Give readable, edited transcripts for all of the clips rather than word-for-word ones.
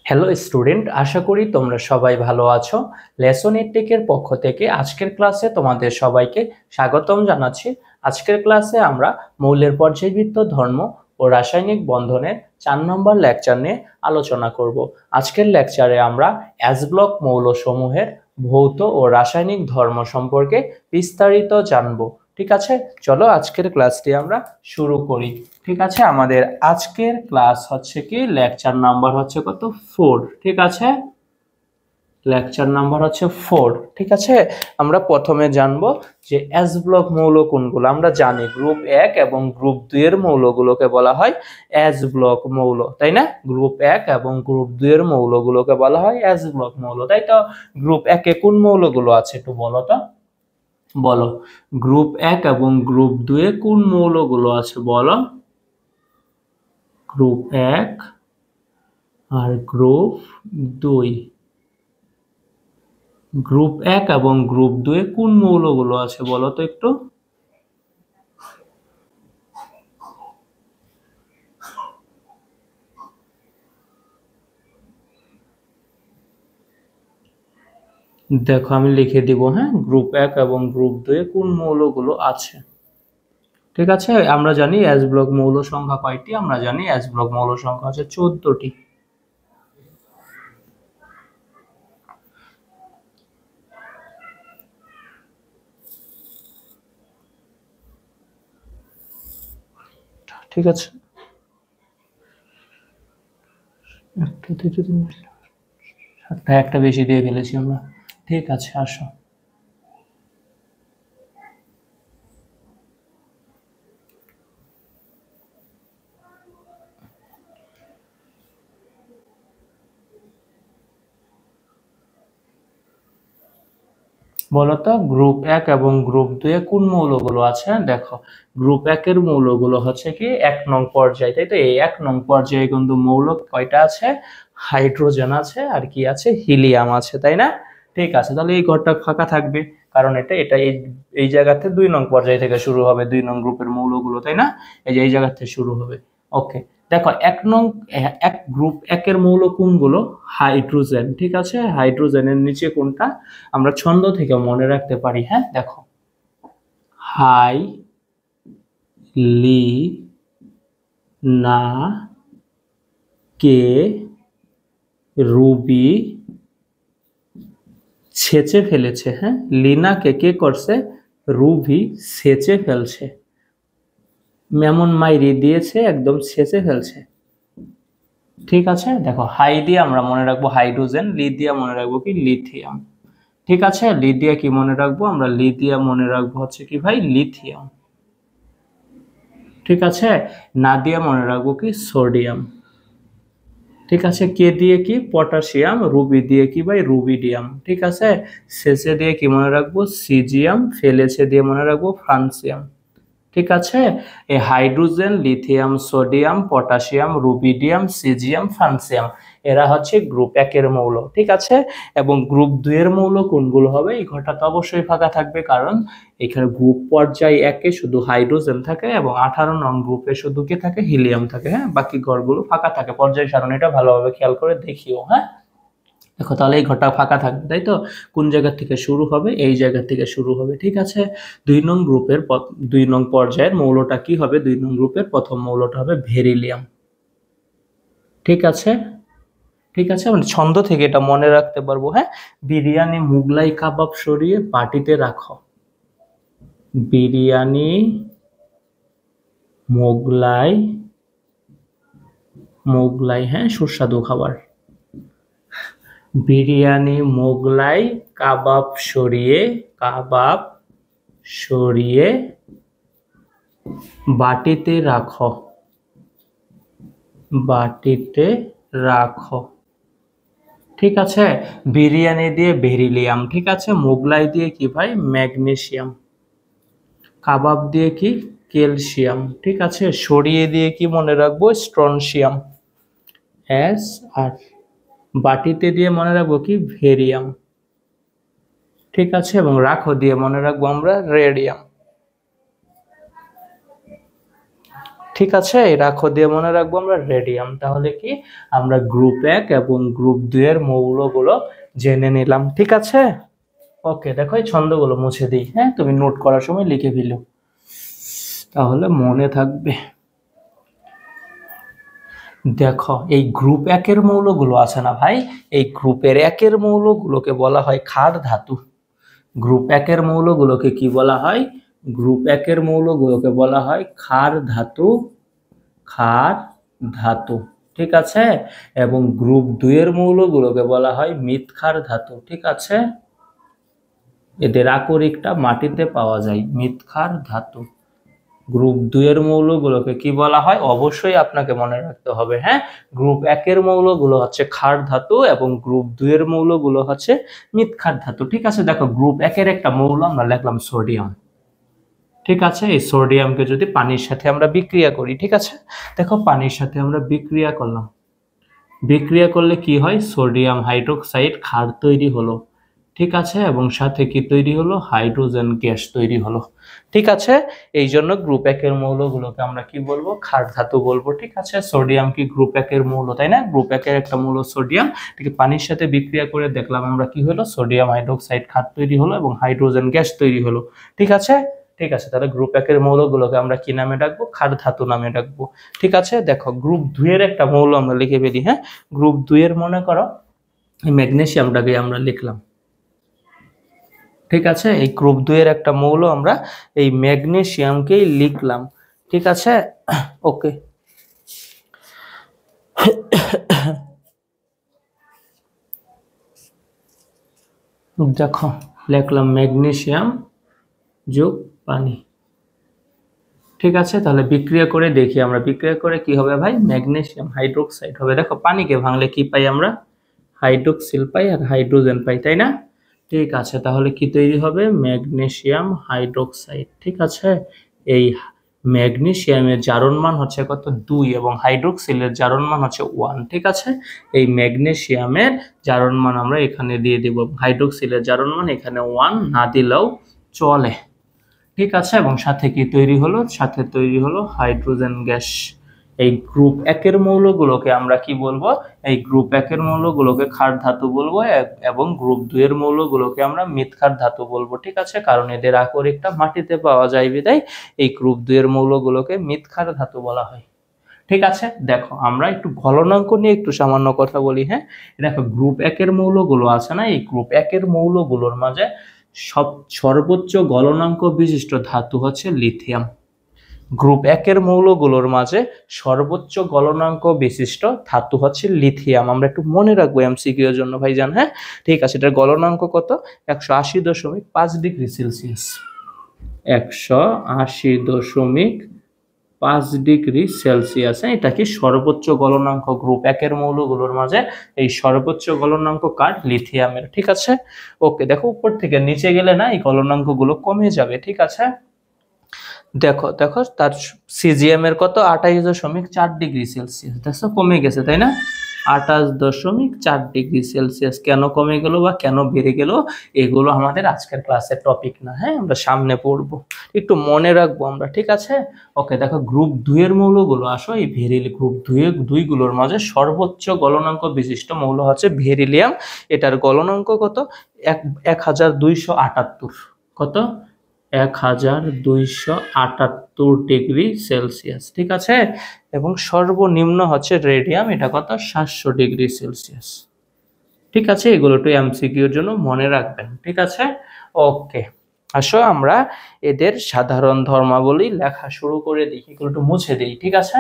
Hello student, আশা করি তোমরা সবাই ভালো আছো। লেসন এর পক্ষ থেকে আজকের ক্লাসে তোমাদের সবাইকে স্বাগতম জানাচ্ছি। আজকের ক্লাসে আমরা মৌলের পর্যায়বৃত্ত ধর্ম ও রাসায়নিক বন্ধনের 4 নম্বর লেকচার নিয়ে আলোচনা করব। আজকের লেকচারে আমরা এস ব্লক মৌলসমূহের ভৌত ও রাসায়নিক ধর্ম সম্পর্কে বিস্তারিত জানব। ঠিক আছে, চলো আজকের ক্লাসটি আমরা শুরু করি। ঠিক আছে, আমাদের আজকের ক্লাস হচ্ছে কি লেকচার নাম্বার হচ্ছে কত 4। ঠিক আছে, লেকচার নাম্বার হচ্ছে 4। ঠিক আছে, আমরা প্রথমে জানবো যে এস ব্লক মৌল কোনগুলো। আমরা জানি গ্রুপ 1 এবং গ্রুপ 2 এর মৌলগুলোকে বলা হয় এস ব্লক মৌল, তাই না? গ্রুপ 1 এবং গ্রুপ 2 এর মৌলগুলোকে বলা হয় এস ব্লক মৌল, তাই তো? গ্রুপ 1 এ কোন মৌলগুলো আছে একটু বলো তো, বলো। গ্রুপ 1 এবং গ্রুপ 2 এ কোন মৌলগুলো আছে বলো। গ্রুপ 1 আর গ্রুপ 2। গ্রুপ 1 এবং গ্রুপ 2 এ কোন মৌলগুলো আছে বলো তো একটু। দেখো আমি লিখে দিব, হ্যাঁ, গ্রুপ 1 এবং গ্রুপ 2 এ কোন মৌলগুলো আছে। ঠিক আছে, আমরা জানি এস ব্লক মৌল সংখ্যা কয়টি। আমরা জানি এস ব্লক মৌল সংখ্যা আছে 14টি। ঠিক আছে, একটা দুটো তিন সাতটা, একটা বেশি দিয়ে ফেলেছি আমরা। ঠিক আছে, আসো। বলতো গ্রুপ 1 এবং গ্রুপ 2 এ কোন মৌলগুলো আছে। দেখো, গ্রুপ 1 এর মৌলগুলো হচ্ছে কি 1 নং পর্যায়ে, তাই তো? এই 1 নং পর্যায়ে কিন্তু মৌল কয়টা আছে? হাইড্রোজেন আছে, আর কি আছে? হিলিয়াম আছে, তাই না? ঠিক আছে, তাহলে এই ঘরটা ফাঁকা থাকবে, কারণ এটা এটা এই এই জায়গাতে 2 নং পর্যায় থেকে শুরু হবে, 2 নং গ্রুপের মৌলগুলো, তাই না? এই যে এই জায়গা থেকে শুরু হবে। ওকে, দেখো এক গ্রুপ 1 এর মৌল কোনগুলো? হাইড্রোজেন। ঠিক আছে, হাইড্রোজেনের নিচে কোনটা? আমরা ছন্দ থেকে মনে রাখতে পারি, হ্যাঁ। দেখো, হাই লি না কে রুবি ছেঁচে ফেলেছে। হ্যাঁ, লিনাকে কে করছে? রুবি ছেঁচে ফেলছে। মেমন মাইরি দিয়েছে, একদম ছেঁচে ফেলছে। ঠিক আছে, দেখো হাই দিয়ে আমরা মনে রাখবো হাইড্রোজেন, লি দিয়ে মনে রাখবো কি? লিথিয়াম। ঠিক আছে, লি দিয়ে কি মনে রাখবো আমরা? লি দিয়ে মনে রাখবো হচ্ছে কি ভাই? লিথিয়াম। ঠিক আছে, না দিয়ে মনে রাখবো কি? সোডিয়াম। ঠিক আছে, কে দিয়ে কি? পটাশিয়াম। রুবি দিয়ে কি ভাই? রুবিডিয়াম। ঠিক আছে, শেষে দিয়ে কি মনে রাখবো? সিজিয়াম। ফেলেছে দিয়ে মনে রাখবো ফ্রান্সিয়াম। ঠিক আছে, এই hydrogen, lithium, sodium, potassium, rubidium, caesium, francium, এরা হচ্ছে গ্রুপ 1 এর মৌল। ঠিক আছে, এবং গ্রুপ 2 এর মৌল কোনগুলো হবে? এই ঘরটা তো অবশ্যই ফাঁকা থাকবে, কারণ এখানে গ্রুপ পর্যায় 1 এ শুধু হাইড্রোজেন থাকে এবং 18 নং গ্রুপে শুধু কি থাকে? হিলিয়াম থাকে। হ্যাঁ, বাকি ঘরগুলো ফাঁকা থাকে। পর্যায় সারণীটা ভালোভাবে খেয়াল করে দেখিও, হ্যাঁ। দেখো, তাহলে এই ঘরটা ফাঁকা থাকবে, তাই তো? কোন জায়গা থেকে শুরু হবে? এই জায়গা থেকে শুরু হবে। ঠিক আছে, 2 নং পর্যায়ের মৌলটা কি হবে? 2 নং গ্রুপের প্রথম মৌলটা হবে ভেরিলিয়াম। ঠিক আছে, ঠিক আছে, মানে ছন্দ থেকে এটা মনে রাখতে পারবো, হ্যাঁ। বিরিয়ানি মুগলাই কাবাব সরিয়ে বাটিতে রাখো। বিরিয়ানি মোগলাই, মোগলাই, হ্যাঁ, সুস্বাদু খাবার। বিরিয়ানি মোগলাই কাবাব সরিয়ে, কাবাব সরিয়ে বাটিতে রাখো, বাটিতে রাখো। ঠিক আছে, বিরিয়ানি দিয়ে বেরিলিয়াম। ঠিক আছে, মোগলাই দিয়ে কি ভাই? ম্যাগনেসিয়াম। কাবাব দিয়ে কি? ক্যালসিয়াম। ঠিক আছে, সরিয়ে দিয়ে কি মনে রাখবো? স্ট্রনসিয়াম। এস আর বাটিতে দিয়ে মনে রাখবো কি? ভেরিয়াম। ঠিক আছে, এবং রাখো দিয়ে মনে রাখবো আমরা রেডিয়াম। ঠিক আছে, এই রাখো দিয়ে মনে রাখবো আমরা রেডিয়াম। তাহলে কি আমরা গ্রুপ 1 এবং গ্রুপ 2 এর মৌলগুলো জেনে নিলাম। ঠিক আছে, ওকে। দেখো এই ছন্দগুলো মুছে দিই, হ্যাঁ, তুমি নোট করার সময় লিখে ফেলো, তাহলে মনে থাকবে। দেখো এই গ্রুপ 1 এর মৌলগুলো আছে না ভাই, এই গ্রুপের 1 এর মৌলগুলোকে বলা হয় ক্ষার ধাতু। গ্রুপ 1 এর মৌলগুলোকে কি বলা হয়? গ্রুপ 1 এর মৌলগুলোকে বলা হয় ক্ষার ধাতু, ক্ষার ধাতু। ঠিক আছে, এবং গ্রুপ 2 এর মৌলগুলোকে বলা হয় মৃৎক্ষার ধাতু। ঠিক আছে, এদের আকরিকটা মাটিতে পাওয়া যায়, মৃৎক্ষার ধাতু। গ্রুপ 2 এর মৌলগুলোকে কি বলা হয়? অবশ্যই আপনাকে মনে রাখতে হবে, হ্যাঁ। গ্রুপ 1 এর মৌলগুলো হচ্ছে ক্ষার ধাতু এবং গ্রুপ 2 এর মৌলগুলো হচ্ছে মৃৎক্ষার ধাতু। ঠিক আছে, দেখো গ্রুপ 1 এর একটা মৌল আমরা লিখলাম সোডিয়াম। ঠিক আছে, এই সোডিয়ামকে যদি পানির সাথে আমরা বিক্রিয়া করি, ঠিক আছে, দেখো পানির সাথে আমরা বিক্রিয়া করলাম, বিক্রিয়া করলে কি হয়? সোডিয়াম হাইড্রোক্সাইড ক্ষার তৈরি হলো। ঠিক আছে, এবং সাথে কি তৈরি হলো? হাইড্রোজেন গ্যাস তৈরি হলো। ঠিক আছে, এই জন্য গ্রুপ 1 এর মৌলগুলোকে আমরা কি বলবো? ক্ষার ধাতু বলবো। ঠিক আছে, সোডিয়াম কি গ্রুপ 1 এর মৌল, তাই না? গ্রুপ 1 এর একটা মৌল সোডিয়াম, ঠিক পানির সাথে বিক্রিয়া করে দেখলাম আমরা কি হলো? সোডিয়াম হাইড্রোক্সাইড ক্ষার তৈরি হলো এবং হাইড্রোজেন গ্যাস তৈরি হলো। ঠিক আছে, ঠিক আছে, তাহলে গ্রুপ 1 এর মৌলগুলোকে আমরা কি নামে ডাকবো? ক্ষার ধাতু নামে ডাকবো। ঠিক আছে, দেখো গ্রুপ 2 এর একটা মৌল আমরা লিখে ফেলি, হ্যাঁ। গ্রুপ 2 এর মনে করো এই ম্যাগনেসিয়ামটাকে আমরা লিখলাম। ঠিক আছে, এই গ্রুপ 2 এর একটা মৌল আমরা এই ম্যাগনেসিয়ামকেই লিখলাম। ঠিক আছে, ওকে। দেখো লিখলাম ম্যাগনেসিয়াম যোগ পানি। ঠিক আছে, তাহলে বিক্রিয়া করে দেখি আমরা, বিক্রিয়া করে কি হবে ভাই? ম্যাগনেসিয়াম হাইড্রোক্সাইড হবে। দেখো পানিকে ভাঙলে কি পাই আমরা? হাইড্রোক্সিল পাই আর হাইড্রোজেন পাই, তাই না? ঠিক আছে, তাহলে কি তৈরি হবে? Magnesium hydroxide. ঠিক আছে, এই ম্যাগনেসিয়ামের জারণ মান হচ্ছে কত? 2 এবং হাইড্রোক্সিলের জারণ মান হচ্ছে 1। ঠিক আছে, এই ম্যাগনেসিয়ামের জারণ মান আমরা এখানে দিয়ে দেব, হাইড্রোক্সিলের জারণ মান এখানে 1 না দিলেও চলে। ঠিক আছে, এবং সাথে কি তৈরি হলো? সাথে তৈরি হলো হাইড্রোজেন গ্যাস। এই গ্রুপ 1 এর মৌলগুলোকে আমরা কি বলবো? এই গ্রুপ 1 এর মৌলগুলোকে ক্ষার ধাতু বলবো এবং গ্রুপ 2 এর মৌলগুলোকে আমরা মৃৎক্ষার ধাতু বলবো। ঠিক আছে, কারণ এদের আকরিকটা মাটিতে পাওয়া যায় বিধায় এই গ্রুপ 2 এর মৌলগুলোকে মৃৎক্ষার ধাতু বলা হয়। ঠিক আছে, দেখো আমরা একটু গলনাঙ্ক নিয়ে একটু সামান্য কথা বলি, হ্যাঁ। দেখো গ্রুপ 1 এর মৌলগুলো আছে না, এই গ্রুপ 1 এর মৌলগুলোর মাঝে সর্বোচ্চ গলনাঙ্ক বিশিষ্ট ধাতু হচ্ছে লিথিয়াম। গ্রুপ 1 এর মৌলগুলোর মাঝে সর্বোচ্চ গলনাঙ্ক বিশিষ্ট ধাতু হচ্ছে লিথিয়াম। আমরা একটু মনে রাখবো এমসিকিউ এর জন্য ভাইজান, হ্যাঁ। ঠিক আছে, এটার গলনাঙ্ক কত? 180.5 ডিগ্রি সেলসিয়াস। 180.5 degree Celsius. এটা কি সর্বোচ্চ গলনাঙ্ক গ্রুপ 1 এর মৌলগুলোর মাঝে? এই সর্বোচ্চ গলনাঙ্ক কার? লিথিয়ামের। ঠিক আছে, ওকে। দেখো উপর থেকে নিচে গেলে না এই গলনাঙ্কগুলো কমে যাবে। ঠিক আছে, দেখো দেখো তার সিজিএম এর কত? 28.4 ডিগ্রি সেলসিয়াস। দেখো কমে গেছে, তাই না? 28.4 ডিগ্রি সেলসিয়াস। কেন কমে গেল বা কেন বেড়ে গেল, এগুলো আমাদের আজকের ক্লাসের টপিক না, হ্যাঁ, আমরা সামনে পড়বো, একটু মনে রাখবো আমরা। ঠিক আছে, ওকে। দেখো গ্রুপ 2 এর মৌলগুলো আসো, এই গ্রুপ 2 গুলোর মাঝে সর্বোচ্চ গলনাঙ্ক বিশিষ্ট মৌল হচ্ছে বেরিলিয়াম। এটার গলনাঙ্ক কত? 1278। কত? 1278 ডিগ্রি সেলসিয়াস। ঠিক আছে, এবং সর্বনিম্ন হচ্ছে রেডিয়াম, এটা কত? 700 ডিগ্রি সেলসিয়াস। ঠিক আছে, এগুলো একটু এমসিকিউর জন্য মনে রাখবেন। ঠিক আছে, ওকে। আসো আমরা এদের সাধারণ ধর্মাবলী লেখা শুরু করে দিই, এগুলো একটু মুছে দিই। ঠিক আছে,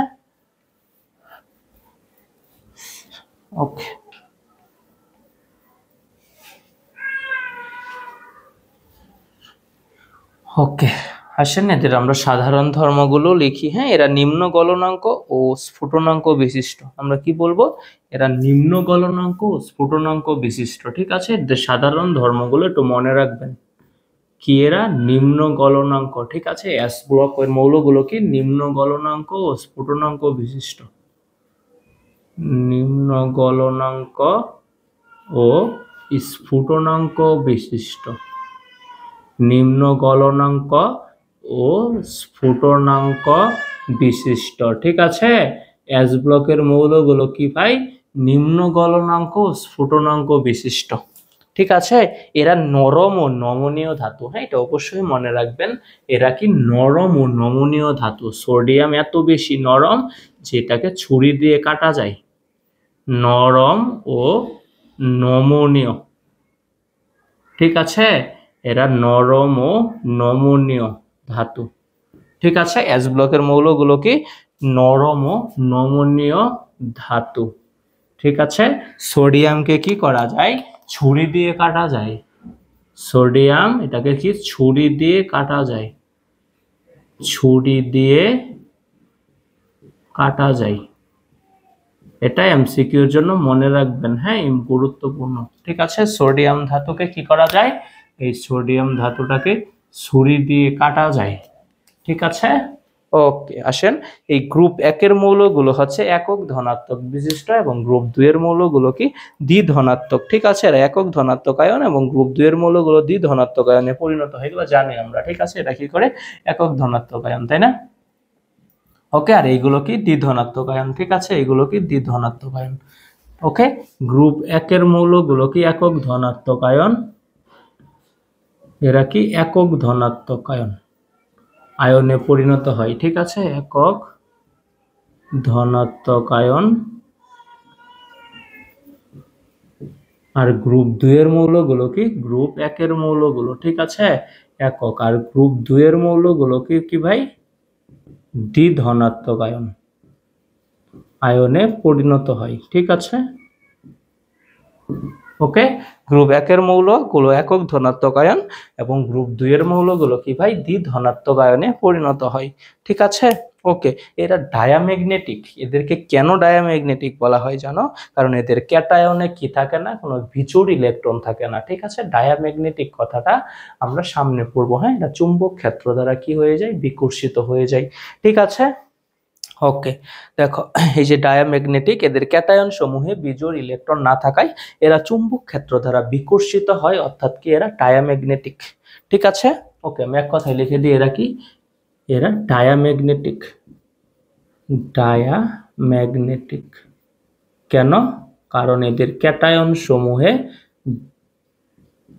ওকে। ওকে, আসেন এদের আমরা সাধারণ ধর্মগুলো লিখি, হ্যাঁ। এরা নিম্ন গলনাঙ্ক ও স্ফুটনাঙ্ক বিশিষ্ট। আমরা কি বলবো? এরা নিম্ন গলনাঙ্ক ও স্ফুটনাঙ্ক বিশিষ্ট। ঠিক আছে, এদের সাধারণ ধর্মগুলো একটু মনে রাখবেন। কি এরা? নিম্ন গলনাঙ্ক। ঠিক আছে, এস ব্লক এর মৌলগুলো কি? নিম্ন গলনাঙ্ক ও স্ফুটনাঙ্ক বিশিষ্ট। নিম্ন গলনাঙ্ক ও স্ফুটনাঙ্ক বিশিষ্ট। নিম্ন গলনাঙ্ক ও স্ফুটনাঙ্ক বিশিষ্ট। ঠিক আছে, এস ব্লকের মৌলগুলো কি ভাই? নিম্ন গলনাঙ্ক ও স্ফুটনাঙ্ক বিশিষ্ট। ঠিক আছে, এরা নরম ও নমনীয় ধাতু। হ্যাঁ, এটা অবশ্যই মনে রাখবেন, এরা কি নরম ও নমনীয় ধাতু। সোডিয়াম এত বেশি নরম যেটাকে ছুরি দিয়ে কাটা যায়। নরম ও নমনীয়। ঠিক আছে, এরা নরম ও নমনীয় ধাতু। ঠিক আছে, এস ব্লকের মৌলগুলো কি? নরম ও নমনীয় ধাতু। ঠিক আছে, সোডিয়ামকে কি করা যায়? ছুরি দিয়ে কাটা যায়। সোডিয়াম এটাকে কি ছুরি দিয়ে কাটা যায়, ছুরি দিয়ে কাটা যায়। এটা এমসিকিউর জন্য মনে রাখবেন, হ্যাঁ, গুরুত্বপূর্ণ। ঠিক আছে, সোডিয়াম ধাতুকে কি করা যায়? এই সোডিয়াম ধাতুটাকে ছুরি দিয়ে কাটা যায়। ঠিক আছে, ওকে। আসেন, এই গ্রুপ 1 এর মৌলগুলো হচ্ছে একক ধনাত্মক বিশিষ্ট এবং গ্রুপ 2 এর মৌলগুলো কি দ্বিধনাত্মক। ঠিক আছে, এরা একক ধনাত্মক আয়ন এবং গ্রুপ 2 এর মৌলগুলো দ্বিধনাত্মক আয়নে পরিণত হয়, এগুলো জানি আমরা। ঠিক আছে, এটা কি করে? একক ধনাত্মক আয়ন, তাই না? ওকে, আর এইগুলো কি দ্বিধনাত্মক আয়ন। ঠিক আছে, এইগুলো কি দ্বিধনাত্মক আয়ন। ওকে, গ্রুপ 1 এর মৌলগুলো কি একক ধনাত্মক আয়ন, এরা কি একক ধনাত্মক আয়ন, আয়নে পরিণত হয়। ঠিক আছে, একক ধনাত্মক আয়ন। আর গ্রুপ 2 এর মৌলগুলো কি? গ্রুপ 1 এর মৌলগুলো, ঠিক আছে, একক। আর গ্রুপ 2 এর মৌলগুলো কি ভাই? দ্বিধনাত্মক আয়ন, আয়নে পরিণত হয়। ঠিক আছে, ওকে। গ্রুপ 1 এর মৌলগুলো একক ধনাত্মক আয়ন এবং গ্রুপ 2 এর মৌলগুলো কি ভাই? দ্বিধনাত্মক আয়নে পরিণত হয়। ঠিক আছে, ওকে। এরা ডায়াম্যাগনেটিক। এদেরকে কেন ডায়াম্যাগনেটিক বলা হয় জানো? কারণ এদের ক্যাটায়নে কি থাকে না? কোনো বিজোড় ইলেকট্রন থাকে না। ঠিক আছে, ডায়াম্যাগনেটিক কথাটা আমরা সামনে পড়বো। হ্যাঁ, এটা চুম্বক ক্ষেত্র দ্বারা কি হয়ে যায়? বিকর্ষিত হয়ে যায়। ঠিক আছে, ওকে। দেখো, এই যে ডায়াম্যাগনেটিক, এদের ক্যাটায়ন সমূহে বিজোড় ইলেকট্রন না থাকায় এরা চুম্বক ক্ষেত্র দ্বারা বিকর্ষিত হয়, অর্থাৎ কি এরা ডায়াম্যাগনেটিক। ঠিক আছে, ওকে। আমি এক কথায় লিখে দিই, এরা কি? এরা ডায়াম্যাগনেটিক। ডায়াম্যাগনেটিক কেন? কারণ এদের ক্যাটায়ন সমূহে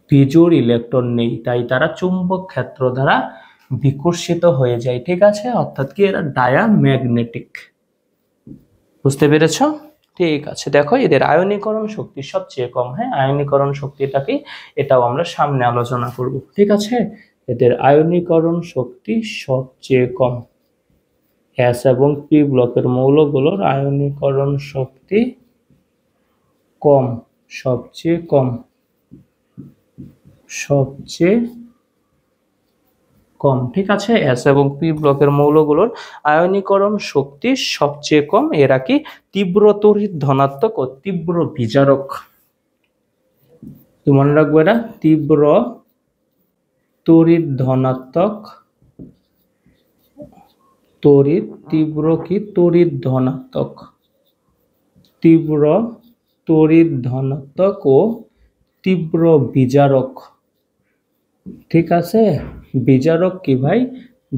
বিজোড় ইলেকট্রন নেই, তাই তারা চুম্বক ক্ষেত্র দ্বারা বিকর্ষিত হয়ে যায়। ঠিক আছে, অর্থাৎ কি এরা ডায়াম্যাগনেটিক। বুঝতে পেরেছ? ঠিক আছে, দেখো, এদের আয়নীকরণ শক্তি সবচেয়ে কম। হ্যাঁ, আয়নীকরণ শক্তিটা কি? এটাও আমরা সামনে আলোচনা করব। ঠিক আছে, এদের আয়নীকরণ শক্তি সবচেয়ে কম। এস এবং পি ব্লকের মৌলগুলোর আয়নীকরণ শক্তি কম, সবচেয়ে কম, সবচেয়ে কম। ঠিক আছে, এস এবং পি ব্লকের মৌলগুলোর আয়নীকরণ শক্তি সবচেয়ে কম। এরা কি তীব্র তড়িৎ ধনাত্মক ও তীব্র বিজারক। মনে রাখবো, এরা তীব্র তড়িৎ ধনাত্মক, তীব্র কি তড়িৎ ধনাত্মক, তীব্র তড়িৎ ধনাত্মক ও তীব্র বিজারক। ঠিক আছে, বিজারক কি ভাই?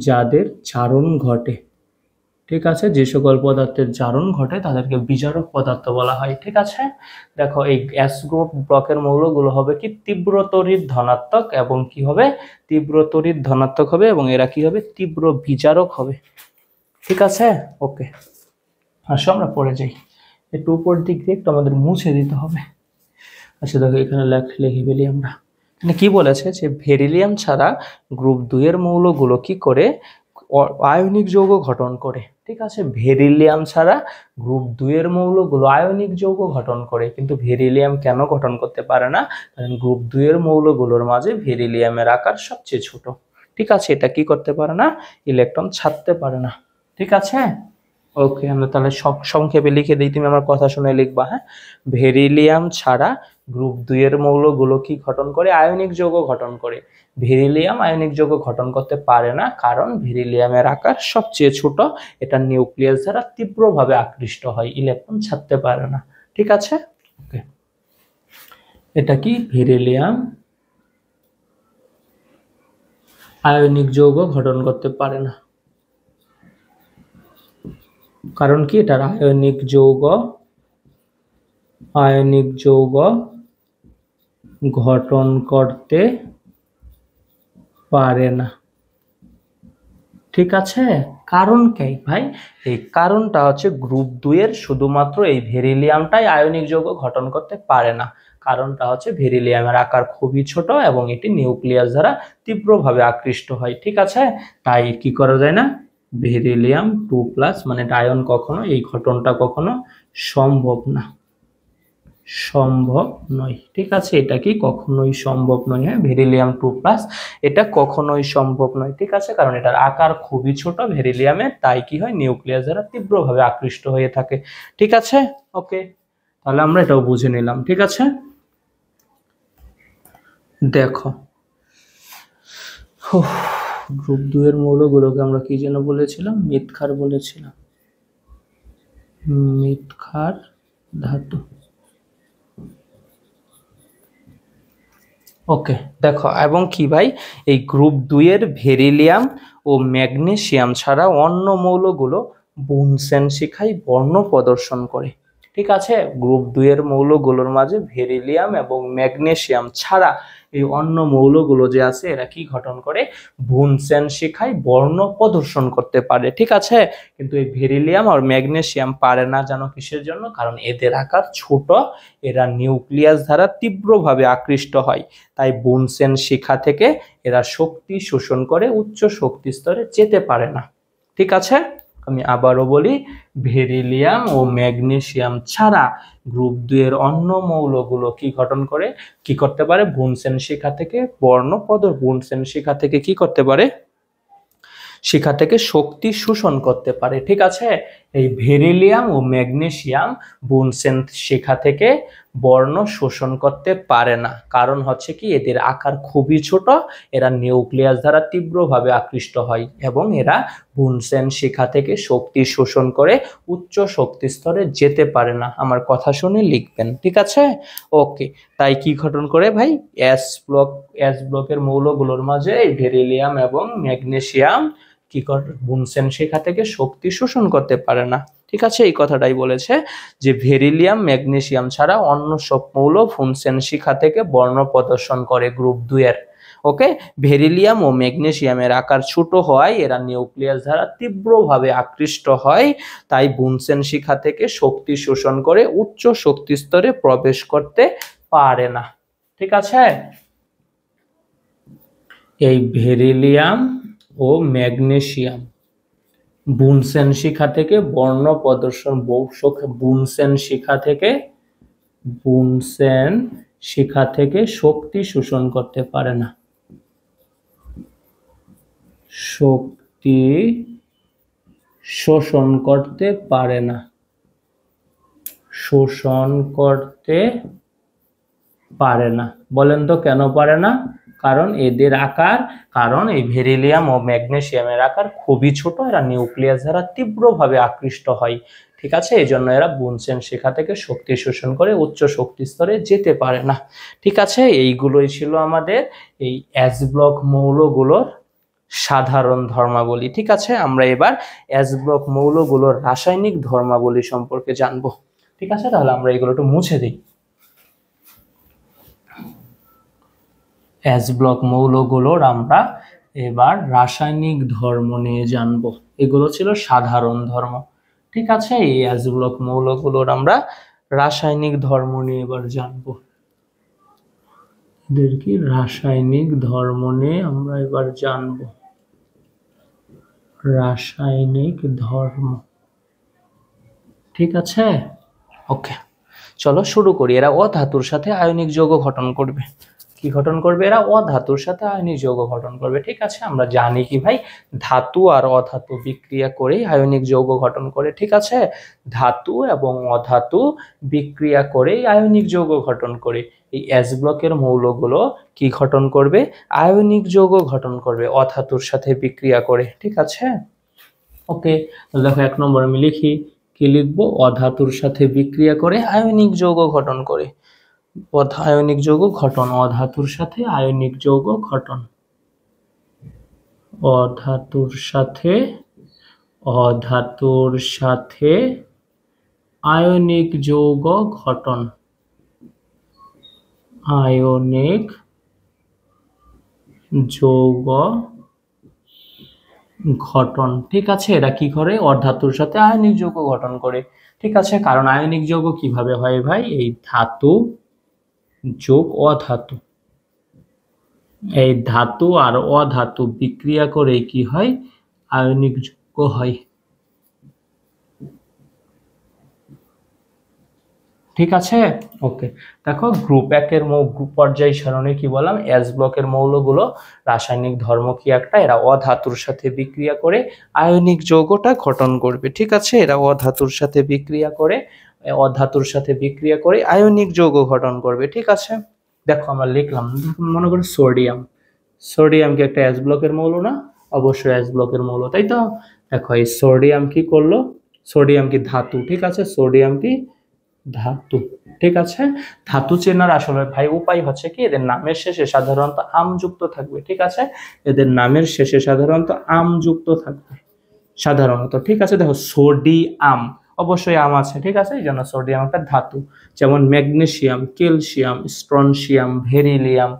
যাদের জারণ ঘটে। ঠিক আছে, যে সকল পদার্থের জারণ ঘটে তাদেরকে বিজারক পদার্থ বলা হয়। ঠিক আছে, দেখো, এই এস গ্রুপ ব্লকের মৌলগুলো হবে কি তীব্র তড়িৎ ধনাত্মক এবং কি হবে? তীব্র তড়িৎ ধনাত্মক হবে এবং এরা কি হবে? তীব্র বিজারক হবে। ঠিক আছে, ওকে। আসো আমরা পড়ে যাই। একটু উপর দিক দিয়ে একটু আমাদের মুছে দিতে হবে। আচ্ছা, দেখো, এখানে লিখে ফেলি আমরা। এখানে কি বলেছে যে বেরিলিয়াম ছাড়া গ্রুপ 2 এর মৌলগুলো কি করে? আয়নিক যৌগ গঠন করে। ঠিক আছে, বেরিলিয়াম ছাড়া গ্রুপ 2 এর মৌলগুলো আয়নিক যৌগ গঠন করে, কিন্তু বেরিলিয়াম কেন গঠন করতে পারে না? কারণ গ্রুপ 2 এর মৌলগুলোর মাঝে বেরিলিয়ামের আকার সবচেয়ে ছোট। ঠিক আছে, এটা কি করতে পারে না? ইলেকট্রন ছাড়তে পারে না। ঠিক আছে, ওকে। আমরা তাহলে সংক্ষেপে লিখে দিই, তুমি আমার কথা শুনে লিখবা। হ্যাঁ, বেরিলিয়াম ছাড়া গ্রুপ 2 এর মৌলগুলো কি গঠন করে? আয়নিক যৌগ গঠন করে। বেরিলিয়াম আয়নিক যৌগ গঠন করতে পারে না, কারণ বেরিলিয়ামের আকার সবচেয়ে ছোট। এটা নিউক্লিয়াস দ্বারা তীব্রভাবে আকৃষ্ট হয়, ইলেকট্রন ছাড়তে পারে না। ঠিক আছে, ওকে। এটা কি? বেরিলিয়াম আয়নিক যৌগ গঠন করতে পারে না। কারণ কি এটার আয়নিক যৌগ গঠন করতে পারে না। ঠিক আছে, কারণ কি ভাই? এই কারণটা হচ্ছে গ্রুপ 2 এর শুধুমাত্র এই বেরিলিয়ামটাই আয়নিক যৌগ গঠন করতে পারে না। কারণটা হচ্ছে বেরিলিয়ামের আকার খুবই ছোট এবং এটি নিউক্লিয়াস দ্বারা তীব্রভাবে আকৃষ্ট হয়। ঠিক আছে, তাই কি করা যায় না, বেরিলিয়াম 2+ মানে আয়ন কখনো এই গঠনটা কখনো সম্ভব না, সম্ভব নয়। ঠিক আছে, এটা কি কখনোই সম্ভব নয়। হ্যাঁ, বেরিলিয়াম 2+ এটা কখনোই সম্ভব নয়। ঠিক আছে, কারণ এটার আকার খুবই ছোট বেরিলিয়ামের, তাই কি হয় নিউক্লিয়াস দ্বারা তীব্রভাবে আকৃষ্ট হয়ে থাকে। ঠিক আছে, ওকে, তাহলে আমরা এটাও বুঝে নিলাম। ঠিক আছে, দেখো গ্রুপ 2 এর মৌলগুলোকে আমরা কি যেন বলেছিলাম, মৃৎক্ষার বলেছিলাম, মৃৎক্ষার ধাতু। ওকে, দেখো এবং কি ভাই, এই গ্রুপ 2 এর বেরিলিয়াম ও ম্যাগনেসিয়াম ছাড়া অন্য মৌলগুলো বুনসেন শিখায় বর্ণ প্রদর্শন করে। ঠিক আছে, গ্রুপ 2 এর মৌলগুলোর মাঝে বেরিলিয়াম এবং ম্যাগনেসিয়াম ছাড়া এই অন্য মৌলগুলো যে আছে এরা কি গঠন করে, বুনসেন শিখায় বর্ণ প্রদর্শন করতে পারে। ঠিক আছে, কিন্তু এই বেরিলিয়াম আর ম্যাগনেসিয়াম পারে না, জানো কিসের জন্য? কারণ এদের আকার ছোট, এরা নিউক্লিয়াস দ্বারা তীব্রভাবে আকৃষ্ট হয়, তাই বুনসেন শিখা থেকে এরা শক্তি শোষণ করে উচ্চ শক্তি স্তরে যেতে পারে না। ঠিক আছে, আমি আবারও বলি, বেরিলিয়াম ও ম্যাগনেসিয়াম ছাড়া গ্রুপ 2 এর অন্য মৌলগুলো কি গঠন করে, কি করতে পারে, বুনসেন শিখা থেকে বুনসেন শিখা থেকে কি করতে পারে, শিখা থেকে শক্তি শোষণ করতে পারে। ঠিক আছে, এই বেরিলিয়াম ও ম্যাগনেসিয়াম বুনসেন শিখা থেকে বর্ণ শোষণ করতে পারে না, কারণ হচ্ছে কি এদের আকার খুবই ছোট, এরা নিউক্লিয়াস দ্বারা তীব্রভাবে আকৃষ্ট হয় এবং এরা বুনসেন শিখা থেকে শক্তি শোষণ করে উচ্চ শক্তি স্তরে যেতে পারে না। আমার কথা শুনে লিখবেন। ঠিক আছে, ওকে, তাই কি গঠন করে ভাই, এস ব্লকের মৌলগুলোর মাঝে এই বেরিলিয়াম এবং ম্যাগনেসিয়াম কি করে, বুনসেন শিখা থেকে শক্তি শোষণ করতে পারে না। ঠিক আছে, এই কথাটাই বলেছে যে বেরিলিয়াম ম্যাগনেসিয়াম ছাড়া অন্য সব মৌল বুনসেন শিখা থেকে বর্ণ প্রদর্শন করে গ্রুপ 2 এর। ওকে, বেরিলিয়াম ও ম্যাগনেসিয়ামের আকার ছোট হওয়ায় এরা নিউক্লিয়াস দ্বারা তীব্রভাবে আকৃষ্ট হয়, তাই বুনসেন শিখা থেকে শক্তি শোষণ করে উচ্চ শক্তি স্তরে প্রবেশ করতে পারে না। ঠিক আছে, এই বেরিলিয়াম ও ম্যাগনেসিয়াম বুনসেন শিখা থেকে বর্ণ প্রদর্শন, বুনসেন শিখা থেকে শক্তি শোষণ করতে পারে না, শক্তি শোষণ করতে পারে না, শোষণ করতে পারে না। বলেন তো কেন পারে না? কারণ এদের আকার, কারণ এই বেরিলিয়াম ও ম্যাগনেসিয়ামের আকার খুবই ছোট, এরা নিউক্লিয়াস দ্বারা তীব্রভাবে আকৃষ্ট হয়। ঠিক আছে, এই জন্য এরা বুনসেন শিখা থেকে শক্তি শোষণ করে উচ্চ শক্তি স্তরে যেতে পারে না। ঠিক আছে, এইগুলোই ছিল আমাদের এই এস ব্লক মৌলগুলোর সাধারণ ধর্মাবলী। ঠিক আছে, আমরা এবার এস ব্লক মৌলগুলোর রাসায়নিক ধর্মাবলী সম্পর্কে জানবো। ঠিক আছে, তাহলে আমরা এগুলো একটু মুছে দিই। এস ব্লক মৌলগুলোর আমরা এবার রাসায়নিক ধর্ম নিয়ে জানবো। এগুলো ছিল সাধারণ ধর্ম। ঠিক আছে, এই এস ব্লক মৌলগুলোর আমরা রাসায়নিক ধর্ম নিয়ে এবার জানবো। এদের কি রাসায়নিক ধর্ম নিয়ে আমরা এবার জানবো, রাসায়নিক ধর্ম। ঠিক আছে, ওকে, চলো শুরু করি। এরা অধাতুর সাথে আয়নিক যৌগ গঠন করবে। কি গঠন করবে? এরা অধাতুর সাথে আয়নিক যৌগ গঠন করবে। ঠিক আছে, আমরা জানি কি ভাই, ধাতু আর অধাতু বিক্রিয়া করে আয়নিক যৌগ গঠন করে। ঠিক আছে, ধাতু এবং অধাতু বিক্রিয়া করে আয়নিক যৌগ গঠন করে। এই এস ব্লকের মৌলগুলো কি গঠন করবে? আয়নিক যৌগ গঠন করবে অধাতুর সাথে বিক্রিয়া করে। ঠিক আছে, ওকে, দেখো 1 নম্বর আমি লিখি, কি লিখবো? অধাতুর সাথে বিক্রিয়া করে আয়নিক যৌগ গঠন করে। আয়নিক যৌগ গঠন, অধাতুর সাথে আয়নিক যৌগ গঠন, অধাতুর সাথে অধাতুর সাথে আয়নিক যৌগ গঠন, আয়নিক যৌগ গঠন। ঠিক আছে, এরা কি করে? অধাতুর সাথে আয়নিক যৌগ গঠন করে। ঠিক আছে, কারণ আয়নিক যৌগ কিভাবে হয় ভাই? এই ধাতু যোগ অধাতু, এই ধাতু আর অধাতু বিক্রিয়া করে কি হয়? আয়নিক যৌগ হয়। ঠিক আছে, ওকে। দেখো গ্রুপ একের গ্রুপ পর্যায় সারণী কি বললাম? এস ব্লকের মৌলগুলো রাসায়নিক ধর্ম কি একটা? এরা অধাতুর সাথে বিক্রিয়া করে আয়নিক যৌগটা গঠন করবে। ঠিক আছে, এরা অধাতুর সাথে বিক্রিয়া করে আয়নিক যৌগ গঠন করবে। ঠিক আছে, দেখো আমরা লিখলাম, মনে করো সোডিয়াম, সোডিয়াম কি একটা এস ব্লকের মৌল না? অবশ্যই এস ব্লকের মৌল, তাই তো? দেখো এই সোডিয়াম কি করলো? সোডিয়াম কি ধাতু? ঠিক আছে, সোডিয়াম কি ধাতু। ঠিক আছে, ধাতু চেনার আসলে ভাই উপায় হচ্ছে কি? এদের নামের শেষে সাধারণত আম যুক্ত থাকবে। ঠিক আছে, এদের নামের শেষে সাধারণত আম যুক্ত থাকবে সাধারণত। ঠিক আছে, দেখো সোডিয়াম, অবশ্যই আম আছে। ঠিক আছে, এই জন্য সোডিয়াম একটা ধাতু। যেমন magnesium, calcium, strontium, beryllium,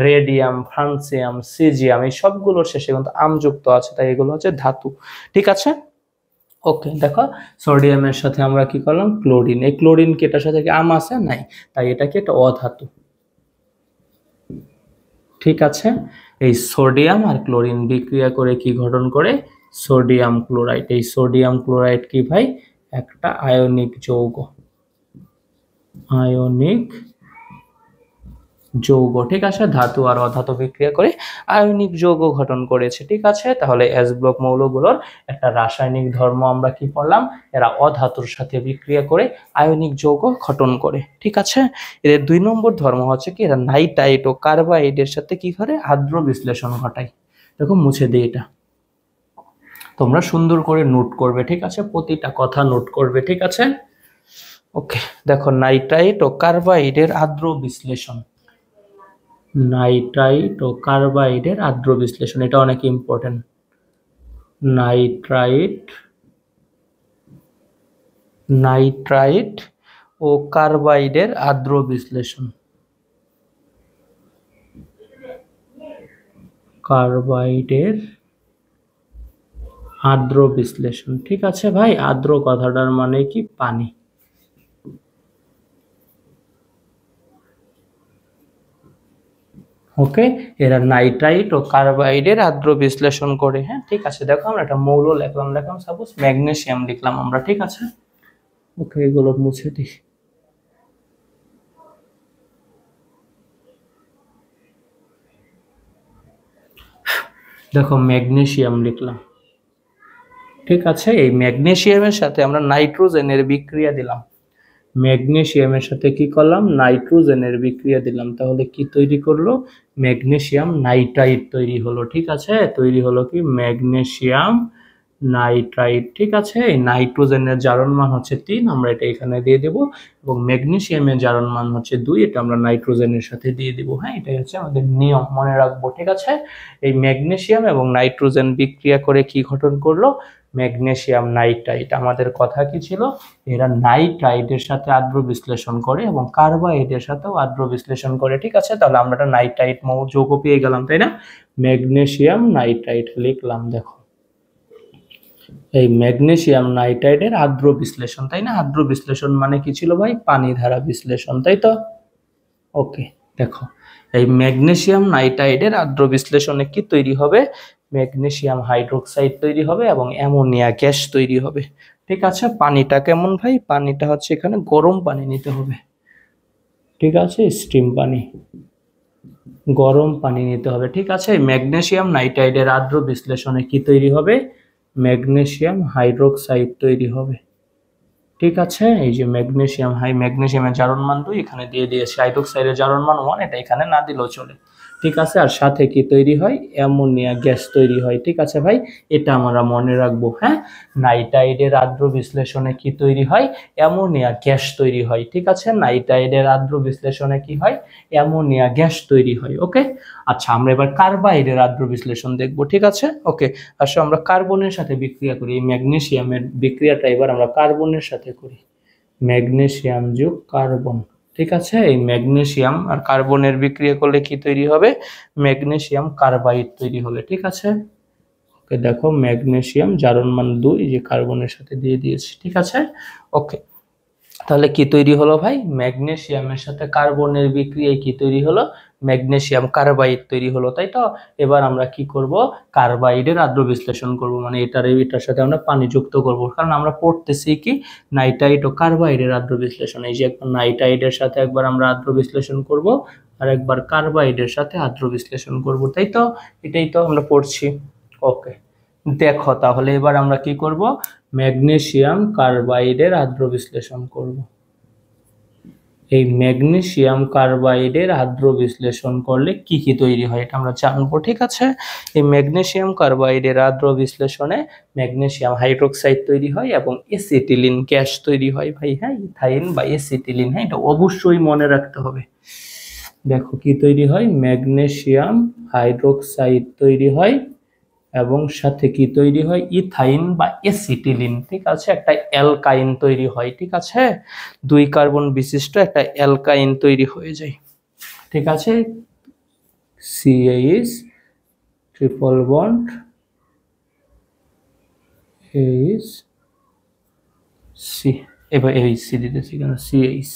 radium, francium, caesium, এই সবগুলোর শেষে কিন্তু আম যুক্ত আছে, তাই এগুলো হচ্ছে ধাতু। ঠিক আছে, ওকে। দেখো সোডিয়ামের সাথে আমরা কি করলাম? ক্লোরিন। এই ক্লোরিন কি এটার সাথে কি আম আছে? নাই, তাই এটা কি একটা অধাতু। ঠিক আছে, এই সোডিয়াম আর ক্লোরিন বিক্রিয়া করে কি গঠন করে? Sodium chloride. এই সোডিয়াম ক্লোরাইড কি ভাই? একটা আয়নিক যৌগ, আয়নিক যৌগ। ঠিক আছে, ধাতু আর অধাতু বিক্রিয়া করে আয়নিক যৌগ গঠন করেছে। ঠিক আছে, তাহলে এস ব্লক মৌলগুলোর একটা রাসায়নিক ধর্ম আমরা কি পড়লাম? এরা অধাতুর সাথে বিক্রিয়া করে আয়নিক যৌগ গঠন করে। ঠিক আছে, এদের 2 নম্বর ধর্ম হচ্ছে কি? এরা নাইট্রাইট ও কার্বাইডের সাথে কি করে? আদ্র বিশ্লেষণ ঘটায়। দেখো মুছে দিই এটা, তোমরা সুন্দর করে নোট করবে। ঠিক আছে, প্রতিটা কথা নোট করবে। ঠিক আছে, ওকে। দেখো নাইট্রাইট ও কার্বাইডের আদ্র বিশ্লেষণ, নাইট্রাইট ও কার্বাইডের আদ্র বিশ্লেষণ, এটা অনেক ইম্পর্টেন্ট। নাইট্রাইট ও কার্বাইডের আদ্র বিশ্লেষণ, কার্বাইডের আদ্র বিশ্লেষণ। ঠিক আছে ভাই, আদ্র কথাটার মানে কি? পানি। ওকে, এরা নাইট্রাইট ও কার্বাইডের আদ্র বিশ্লেষণ করে। হ্যাঁ, ঠিক আছে। দেখো আমরা একটা মৌল লিখলাম সাপোজ ম্যাগনেসিয়াম লিখলাম আমরা। ঠিক আছে, ওকে, এগুলো মুছে দিই। দেখো ম্যাগনেসিয়াম লিখলাম। ঠিক আছে, এই ম্যাগনেসিয়ামের সাথে আমরা নাইট্রোজেনের বিক্রিয়া দিলাম। ম্যাগনেসিয়ামের সাথে কি করলাম? নাইট্রোজেনের বিক্রিয়া দিলাম। তাহলে কি তৈরি করলো? ম্যাগনেসিয়াম নাইট্রাইট তৈরি হলো। ঠিক আছে, তৈরি হলো কি? Magnesium nitrite. ঠিক আছে, এই নাইট্রোজেনের জারণ মান হচ্ছে 3, আমরা এটা এখানে দিয়ে দেব, এবং ম্যাগনেসিয়ামের জারণ মান হচ্ছে 2, এটা আমরা নাইট্রোজেনের সাথে দিয়ে দেব। হ্যাঁ, এটাই হচ্ছে আমাদের নিয়ম, মনে রাখবো। ঠিক আছে, এই ম্যাগনেসিয়াম এবং নাইট্রোজেন বিক্রিয়া করে কি গঠন করলো? Magnesium nitrite. আমাদের কথা কি ছিল? এরা নাইট্রাইটের সাথে আদ্র বিশ্লেষণ করে এবং কার্বাইডের সাথেও আদ্র বিশ্লেষণ করে। ঠিক আছে, তাহলে আমরা একটা নাইট্রাইট যৌগ পেয়ে গেলাম, তাই না? ম্যাগনেসিয়াম নাইট্রাইট লিখলাম। দেখো এই ম্যাগনেসিয়াম নাইট্রাইটের আদ্র বিশ্লেষণ, তাই না? আদ্র বিশ্লেষণ মানে কি ছিল ভাই? পানি ধারা বিশ্লেষণ, তাই তো? ওকে, দেখো এই ম্যাগনেসিয়াম নাইট্রাইটের আদ্র বিশ্লেষণে কি তৈরি হবে? ম্যাগনেসিয়াম হাইড্রোক্সাইড তৈরি হবে এবং অ্যামোনিয়া গ্যাস তৈরি হবে। ঠিক আছে, পানিটা কেমন ভাই? পানিটা হচ্ছে এখানে গরম পানি নিতে হবে। ঠিক আছে, স্টিম পানি, গরম পানি নিতে হবে। ঠিক আছে, ম্যাগনেসিয়াম নাইট্রাইটের আদ্র বিশ্লেষণে কি তৈরি হবে? ম্যাগনেসিয়াম হাইড্রোক্সাইড তৈরি হবে। ঠিক আছে, এই যে ম্যাগনেসিয়ামের জারণ মান 2 এখানে দিয়ে দিয়েছে, হাইড্রোক্সাইডের জারণ মান 1, এটা এখানে না দিলেও চলে। ঠিক আছে। আর সাথে কি তৈরি হয়, অ্যামোনিয়া গ্যাস তৈরি হয়। ঠিক আছে ভাই, এটা আমরা মনে রাখবো। হ্যাঁ, নাইট্রাইটের আর্দ্র বিশ্লেষণে কি তৈরি হয়, অ্যামোনিয়া গ্যাস তৈরি হয়। ঠিক আছে, নাইট্রাইটের আর্দ্র বিশ্লেষণে কি হয়, অ্যামোনিয়া গ্যাস তৈরি হয়। ওকে, আচ্ছা আমরা এবার কার্বাইডের আর্দ্র বিশ্লেষণ দেখবো। ঠিক আছে, ওকে, আসলে আমরা কার্বনের সাথে বিক্রিয়া করি, এই ম্যাগনেসিয়ামের বিক্রিয়াটা এবার আমরা কার্বনের সাথে করি, ম্যাগনেসিয়াম যোগ কার্বন। ঠিক আছে, এই ম্যাগনেসিয়াম আর কার্বনের বিক্রিয়া করলে কি তৈরি হবে, ম্যাগনেসিয়াম কার্বাইড তৈরি হবে। ঠিক আছে, ওকে, দেখো ম্যাগনেসিয়াম জারণ মান 2, যে কার্বনের সাথে দিয়ে দিয়েছি। ঠিক আছে, ওকে, তাহলে কি তৈরি হলো ভাই, ম্যাগনেসিয়ামের সাথে কার্বনের বিক্রিয়ায় কি তৈরি হলো, ম্যাগনেসিয়াম কার্বাইড তৈরি হলো, তাই তো। এবার আমরা কি করব, কার্বাইডের আদ্র বিশ্লেষণ করব, মানে এটার সাথে আমরা পানি যুক্ত করব, কারণ আমরা পড়তেছি কি নাইট্রাইট ও কার্বাইডের আদ্র বিশ্লেষণ। এই যে একবার নাইট্রাইটের সাথে একবার আমরা আদ্র বিশ্লেষণ করব, আর একবার কার্বাইডের সাথে আদ্র বিশ্লেষণ করব, তাই তো, এটাই তো আমরা পড়ছি। ওকে, দেখো তাহলে এবার আমরা কি করব, ম্যাগনেসিয়াম কার্বাইডের আদ্র বিশ্লেষণ করব। এই ম্যাগনেসিয়াম কার্বাইডের আদ্র বিশ্লেষণ করলে কি কি তৈরি হয় এটা আমরা জানবো। ঠিক আছে, এই ম্যাগনেসিয়াম কার্বাইডের আদ্র বিশ্লেষণে ম্যাগনেসিয়াম হাইড্রোক্সাইড তৈরি হয় এবং এসিটিলিন গ্যাস তৈরি হয় ভাই। হ্যাঁ, ইথাইন বা এসিটিলিন, হ্যাঁ এটা অবশ্যই মনে রাখতে হবে। দেখো কি তৈরি হয়, ম্যাগনেসিয়াম হাইড্রোক্সাইড তৈরি হয় এবং সাথে কি তৈরি হয়, ইথাইন বা এসিটিলিন। ঠিক আছে, একটা অ্যালকাইন তৈরি হয়। ঠিক আছে, 2 কার্বন বিশিষ্ট একটা অ্যালকাইন তৈরি হয়ে যায়। ঠিক আছে, CH triple bond H C, এবার এইচ সি দিতেছি কেন, CH।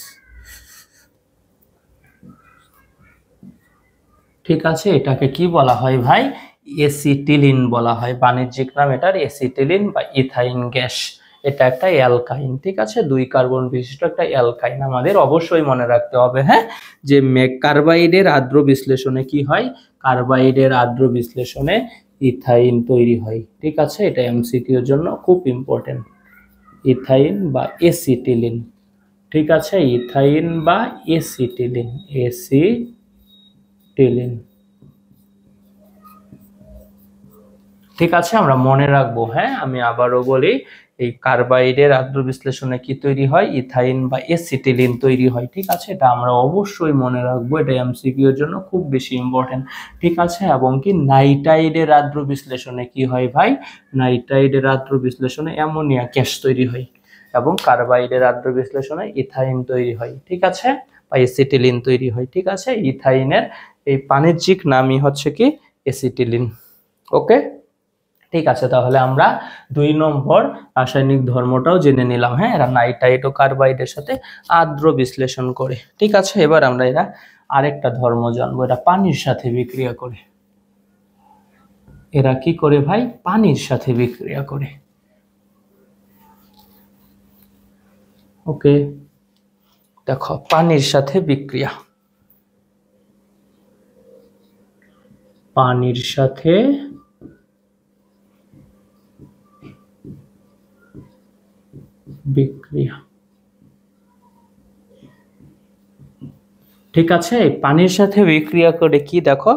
ঠিক আছে, এটাকে কি বলা হয় ভাই, এসিটিলিন বলা হয়, বাণিজ্যিক নাম এটার এসিটিলিন বা ইথাইন গ্যাস। এটা একটা অ্যালকাইন। ঠিক আছে, 2 কার্বন বিশিষ্ট একটা অ্যালকাইন, আমাদের অবশ্যই মনে রাখতে হবে। হ্যাঁ, যে কার্বাইডের আদ্র বিশ্লেষণে কি হয়, কার্বাইডের আদ্র বিশ্লেষণে ইথাইন তৈরি হয়। ঠিক আছে, এটা এমসিকিউর জন্য খুব ইম্পর্টেন্ট, ইথাইন বা এসিটিলিন। ঠিক আছে, ইথাইন বা এসিটিলিন, এসিটিলিন। ঠিক আছে, আমরা মনে রাখবো। হ্যাঁ, আমি আবারও বলি, এই কার্বাইডের আদ্র বিশ্লেষণে কি তৈরি হয়, ইথাইন বা এসিটিলিন তৈরি হয়। ঠিক আছে, এটা আমরা অবশ্যই মনে রাখবো, এটা এমসিকিউ এর জন্য খুব বেশি ইম্পর্টেন্ট। ঠিক আছে, এবং কি নাইট্রাইটের আদ্র বিশ্লেষণে কি হয় ভাই, নাইট্রাইটের আদ্র বিশ্লেষণে অ্যামোনিয়া গ্যাস তৈরি হয় এবং কার্বাইডের আদ্র বিশ্লেষণে ইথাইন তৈরি হয়। ঠিক আছে, বা এসিটিলিন তৈরি হয়। ঠিক আছে, ইথাইনের এই বাণিজ্যিক নামই হচ্ছে কি এসিটিলিন। ওকে, ঠিক আছে, তাহলে আমরা 2 নম্বর রাসায়নিক ধর্মটাও জেনে নিলাম। হ্যাঁ, এরা নাইট্রাইট ও কার্বাইডের সাথে আদ্র বিশ্লেষণ করে। ঠিক আছে, এবার আমরা এরা আরেকটা ধর্ম জানবো, এরা পানির সাথে বিক্রিয়া করে। এরা কি করে ভাই, পানির সাথে বিক্রিয়া করে। ওকে, দেখো পানির সাথে বিক্রিয়া, পানির সাথে বিক্রিয়া। ঠিক আছে, পানির সাথে বিক্রিয়া করে কি, দেখো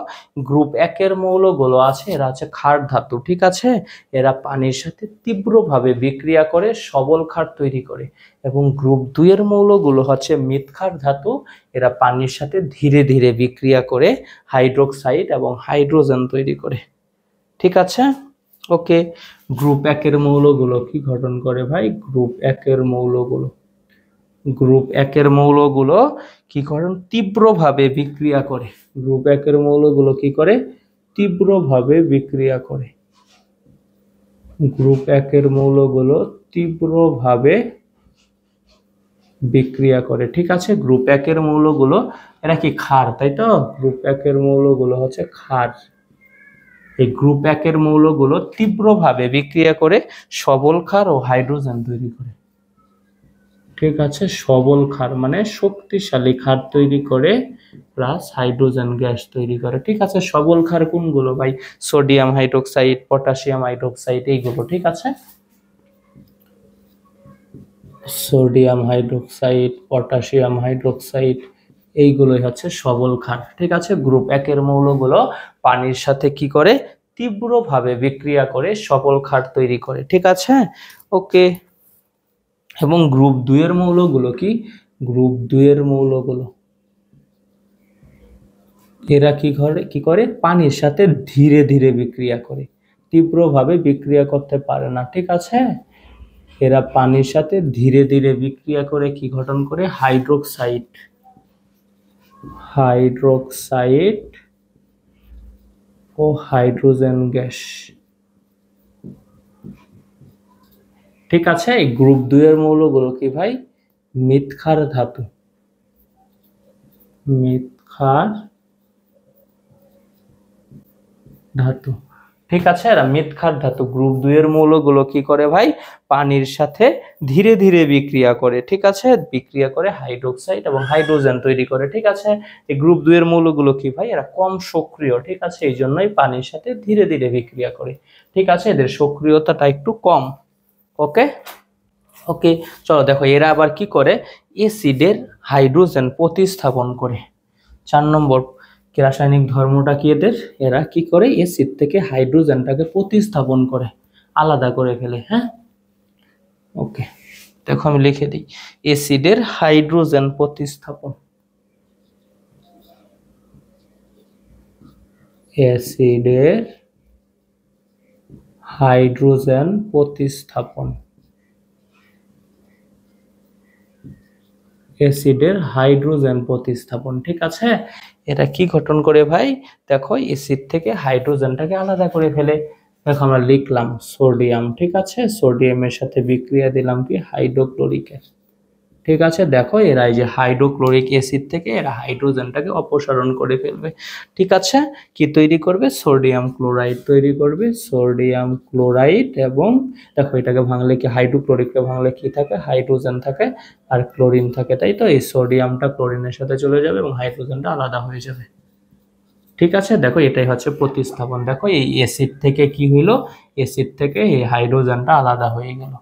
গ্রুপ 1 এর মৌলগুলো আছে, এরা হচ্ছে ক্ষার ধাতু। ঠিক আছে, এরা পানির সাথে তীব্রভাবে বিক্রিয়া করে সবল ক্ষার তৈরি করে, এবং গ্রুপ 2 এর মৌলগুলো হচ্ছে মৃৎক্ষার ধাতু, এরা পানির সাথে ধীরে ধীরে বিক্রিয়া করে হাইড্রোক্সাইড এবং হাইড্রোজেন তৈরি করে। ঠিক আছে, ওকে, গ্রুপ 1 এর মৌলগুলো কি গঠন করে ভাই, গ্রুপ 1 এর মৌলগুলো, গ্রুপ 1 এর মৌলগুলো কি করে, তীব্রভাবে বিক্রিয়া করে। গ্রুপ 1 এর মৌলগুলো কি করে, তীব্রভাবে বিক্রিয়া করে। গ্রুপ 1 এর মৌলগুলো তীব্রভাবে বিক্রিয়া করে। ঠিক আছে, গ্রুপ 1 এর মৌলগুলো এরা কি ক্ষার, তাই তো, গ্রুপ 1 এর মৌলগুলো হচ্ছে ক্ষার। এই গ্রুপ 1 এর মৌলগুলো তীব্রভাবে বিক্রিয়া করে সবল ক্ষার ও হাইড্রোজেন তৈরি করে। ঠিক আছে, সবল ক্ষার মানে শক্তিশালী ক্ষার তৈরি করে প্লাস হাইড্রোজেন গ্যাস তৈরি করে। ঠিক আছে, সবল ক্ষার কোনগুলো ভাই, সোডিয়াম হাইড্রোক্সাইড, পটাশিয়াম হাইড্রোক্সাইড, এইগুলো। ঠিক আছে, সোডিয়াম হাইড্রোক্সাইড, পটাশিয়াম হাইড্রোক্সাইড, এইগুলোই হচ্ছে সবল ক্ষার। ঠিক আছে, গ্রুপ 1 এর মৌলগুলো পানির সাথে কি করে, তীব্রভাবে বিক্রিয়া করে সবল ক্ষার তৈরি করে। ঠিক আছে, ওকে। এবং গ্রুপ 2 এর মৌলগুলো কি, গ্রুপ 2 এর মৌলগুলো এরা কি করে পানির সাথে ধীরে ধীরে বিক্রিয়া করে, তীব্রভাবে বিক্রিয়া করতে পারে না। ঠিক আছে, এরা পানির সাথে ধীরে ধীরে বিক্রিয়া করে কি গঠন করে, হাইড্রোক্সাইড, হাইড্রোক্সাইড ও হাইড্রোজেন গ্যাস। ঠিক আছে, এই গ্রুপ 2 এর মৌলগুলো কি ভাই, মৃৎক্ষার ধাতু, মৃৎক্ষার ধাতু। ঠিক আছে, এরা মৃৎক্ষার ধাতু। গ্রুপ 2 এর মৌলগুলো কি করে ভাই, পানির সাথে ধীরে ধীরে বিক্রিয়া করে। ঠিক আছে, বিক্রিয়া করে হাইড্রোক্সাইড এবং হাইড্রোজেন তৈরি করে। ঠিক আছে, এই গ্রুপ 2 এর মৌলগুলো কি ভাই, এরা কম সক্রিয়। ঠিক আছে, এই জন্যই পানির সাথে ধীরে ধীরে বিক্রিয়া করে। ঠিক আছে, এদের সক্রিয়তাটা একটু কম। ওকে ওকে, চলো দেখো এরা আবার কি করে, অ্যাসিডের হাইড্রোজেন প্রতিস্থাপন করে। 4 নম্বর কি রাসায়নিক ধর্মটা কি এদের, এরা কি করে অ্যাসিড থেকে হাইড্রোজেনটাকে প্রতিস্থাপন করে, আলাদা করে ফেলে। হ্যাঁ, ওকে, দেখো আমি লিখে দিই, অ্যাসিডের হাইড্রোজেন প্রতিস্থাপন, অ্যাসিডের হাইড্রোজেন প্রতিস্থাপন, অ্যাসিডের হাইড্রোজেন প্রতিস্থাপন। ঠিক আছে, এটা কি গঠন করে ভাই, দেখো অ্যাসিড থেকে হাইড্রোজেনটাকে আলাদা করে ফেলে। দেখো আমরা লিখলাম সোডিয়াম। ঠিক আছে, সোডিয়ামের সাথে বিক্রিয়া দিলাম কি, হাইড্রোক্লোরিকের। ঠিক আছে, দেখো এরা এই যে হাইড্রোক্লোরিক অ্যাসিড থেকে এরা হাইড্রোজেনটাকে অপসারণ করে ফেলবে। ঠিক আছে, কি তৈরি করবে, সোডিয়াম ক্লোরাইড তৈরি করবে, সোডিয়াম ক্লোরাইড। এবং দেখো এটাকে ভাঙলে কি, হাইড্রোক্লোরিককে ভাঙলে কি থাকে, হাইড্রোজেন থাকে আর ক্লোরিন থাকে, তাই তো এই সোডিয়ামটা ক্লোরিনের সাথে চলে যাবে এবং হাইড্রোজেনটা আলাদা হয়ে যাবে। ঠিক আছে, দেখো এটাই হচ্ছে প্রতিস্থাপন। দেখো এই অ্যাসিড থেকে কি হইলো, অ্যাসিড থেকে এই হাইড্রোজেনটা আলাদা হয়ে গেল।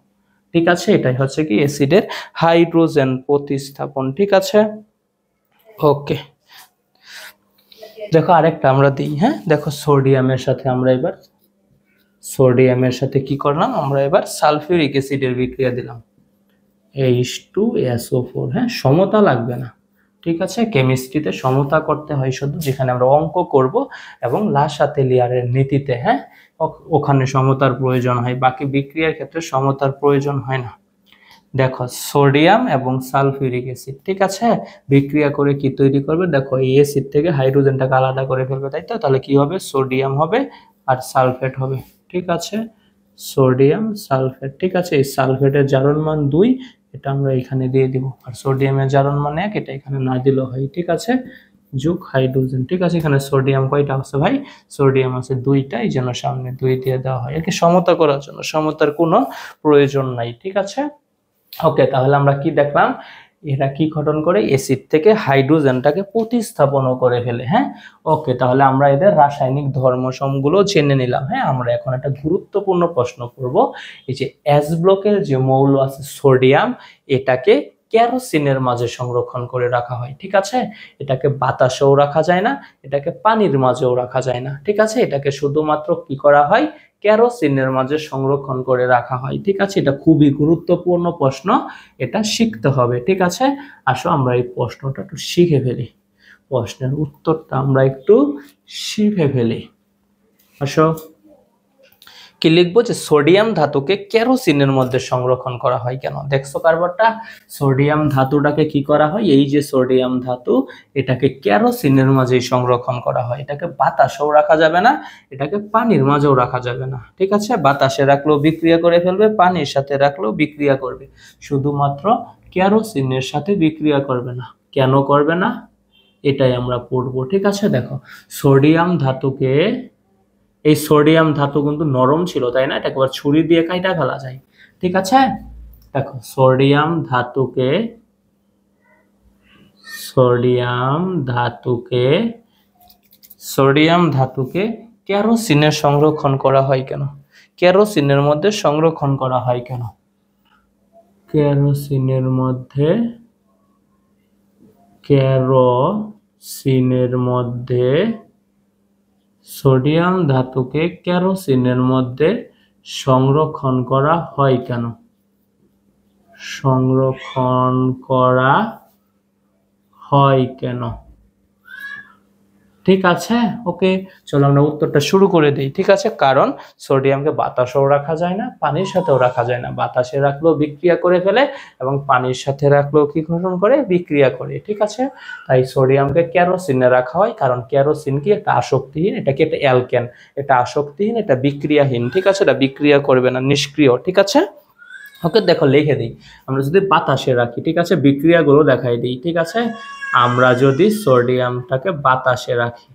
ঠিক আছে, এটাই হচ্ছে কি অ্যাসিডের হাইড্রোজেন প্রতিস্থাপন। ঠিক আছে, ওকে। দেখো আরেকটা আমরা দিই। হ্যাঁ, দেখো সোডিয়ামের সাথে আমরা এবার, সোডিয়ামের সাথে কি করলাম আমরা এবার, সালফিউরিক অ্যাসিডের বিক্রিয়া দিলাম, H2SO4। হ্যাঁ, সমতা লাগবে না। ঠিক আছে, কেমিস্ট্রিতে সমতা করতে হয় শুধু, যেখানে আমরা অঙ্ক করব এবং লাসাতেলিয়ারের নীতিতে, হ্যাঁ, ওখানে সমতার প্রয়োজন হয়, বাকি বিক্রিয়ার ক্ষেত্রে সমতার প্রয়োজন হয় না। দেখো সোডিয়াম এবং সালফিউরিক অ্যাসিড, ঠিক আছে, বিক্রিয়া করে কি তৈরি করবে, দেখো এই অ্যাসিড থেকে হাইড্রোজেনটাকে আলাদা করে ফেলবে, তাই তো, তাহলে কি হবে, সোডিয়াম হবে আর সালফেট হবে। ঠিক আছে, সোডিয়াম সালফেট। ঠিক আছে, এই সালফেটের জারণ মান 2, এটা আমরা এখানে দিয়ে দিব, আর সোডিয়ামের জারণ মান 1, এটা এখানে না দিলেও হয়। ঠিক আছে, যোগ হাইড্রোজেন। ঠিক আছে, এখানে সোডিয়াম কয়টা আছে ভাই, সোডিয়াম আছে 2টা, এই জন্য সামনে 2 দিয়ে দেওয়া হয়, একে সমতা করার জন্য, সমতার কোনো প্রয়োজন নাই। ঠিক আছে, ওকে, তাহলে আমরা কি দেখলাম, এরা কি গঠন করে, অ্যাসিড থেকে হাইড্রোজেনটাকে প্রতিস্থাপনও করে ফেলে। হ্যাঁ, ওকে, তাহলে আমরা এদের রাসায়নিক ধর্মসমূহগুলো জেনে নিলাম। হ্যাঁ, আমরা এখন একটা গুরুত্বপূর্ণ প্রশ্ন করব, এই যে এস ব্লকের যে মৌল আছে সোডিয়াম, এটাকে কেরোসিনের মাঝে সংরক্ষণ করে রাখা হয়। ঠিক আছে, এটাকে বাতাসেও রাখা যায় না, এটাকে পানির মাঝেও রাখা যায় না। ঠিক আছে, এটাকে শুধুমাত্র কি করা হয়, কেরোসিনের মাঝে সংরক্ষণ করে রাখা হয়। ঠিক আছে, এটা খুবই গুরুত্বপূর্ণ প্রশ্ন, এটা শিখতে হবে। ঠিক আছে, আসো আমরা এই প্রশ্নটা একটু শিখে ফেলি, প্রশ্নের উত্তরটা আমরা একটু শিখে ফেলি। আসো, কি লিখবো, যে সোডিয়াম ধাতুকে কেরোসিনের মধ্যে সংরক্ষণ করা হয় কেন, দেখছো কারবারটা, সোডিয়াম ধাতুটাকে কি করা হয়, এই যে সোডিয়াম ধাতু, এটাকে কেরোসিনের মাঝেই সংরক্ষণ করা হয়, এটাকে বাতাসেও রাখা যাবে না, এটাকে পানির মাঝেও রাখা যাবে না। ঠিক আছে, বাতাসে রাখলেও বিক্রিয়া করে ফেলবে, পানির সাথে রাখলেও বিক্রিয়া করবে, শুধুমাত্র কেরোসিনের সাথে বিক্রিয়া করবে না। কেন করবে না, এটাই আমরা পড়বো। ঠিক আছে, দেখো সোডিয়াম ধাতুকে, এই সোডিয়াম ধাতু কিন্তু নরম ছিল, তাই না, এটা একবার ছুরি দিয়ে কাটা ফেলা যায়। ঠিক আছে, দেখো সোডিয়াম ধাতুকে সোডিয়াম ধাতুকে কেরোসিনে সংরক্ষণ করা হয় কেন, কেরোসিনের মধ্যে সংরক্ষণ করা হয় কেন, কেরোসিনের মধ্যে কেরোসিনের মধ্যে সোডিয়াম ধাতুকে কেরোসিনের মধ্যে সংরক্ষণ করা হয় কেন? সংরক্ষণ করা হয় কেন? ঠিক আছে, ওকে, চলো আমরা উত্তরটা শুরু করে দিই। ঠিক আছে, কারণ সোডিয়ামকে বাতাসেও রাখা যায় না, পানির সাথেও রাখা যায় না। বাতাসে রাখলেও বিক্রিয়া করে ফেলে এবং পানির সাথে রাখলেও কি গঠন করে? বিক্রিয়া করে। ঠিক আছে, তাই সোডিয়ামকে কেরোসিনে রাখা হয়, কারণ কেরোসিন কি একটা আসক্তিহীন, এটা কি একটা অ্যালকেন, এটা আসক্তিহীন, এটা বিক্রিয়াহীন। ঠিক আছে, এটা বিক্রিয়া করবে না, নিষ্ক্রিয়। ঠিক আছে, ওকে, দেখো লিখে দিই। আমরা যদি বাতাসে রাখি, ঠিক আছে, বিক্রিয়াগুলো দেখাই দিই। ঠিক আছে, আমরা যদি সোডিয়ামটাকে বাতাসে রাখি,